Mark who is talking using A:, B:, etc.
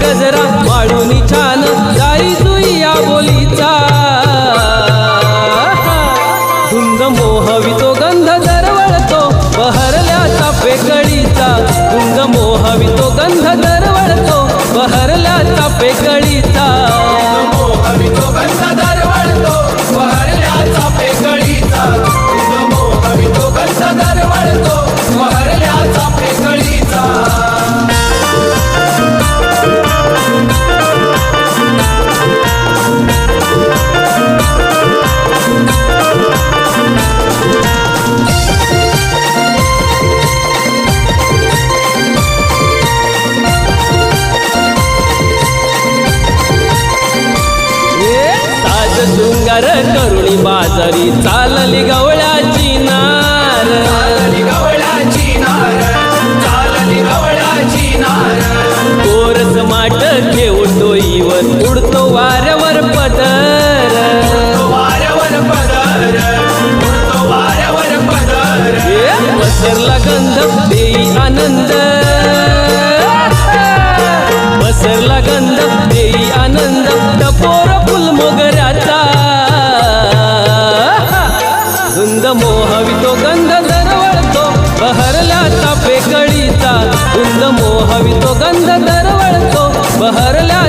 A: गजरा माळूनी छान जाई जुई या बोलीचा धुंद मोहवितो गंध दरवळतो बहरल्या चाफे कळीचा धुंद मोहवितो गंध दरवळतो बहरल्या चाफे कळीचा
B: मोहवितो गंध दरवळतो बहरल्या चाफे कळीचा धुंद मोहवितो गंध दरवळतो बहरल्या चाफे कळीचा
A: शृंगार करुणी बाजारी चालली गवळ्याची नार
B: चालली गवळ्याची नार चालली गवळ्याची नार
A: कोरस माट घेऊन डोईवर उडतो वाऱ्यावर पदर
B: वाऱ्यावर पदर उडतो वाऱ्यावर पदर
A: पसरला गंध देई आनंद पसरला गंध देई आनंद टपोर फुल मोगऱ्याचा धुंद मोहवितो गंध दरवळतो बहरल्या चाफे कळीचा धुंद मोहवितो गंध दरवळतो बहरल्या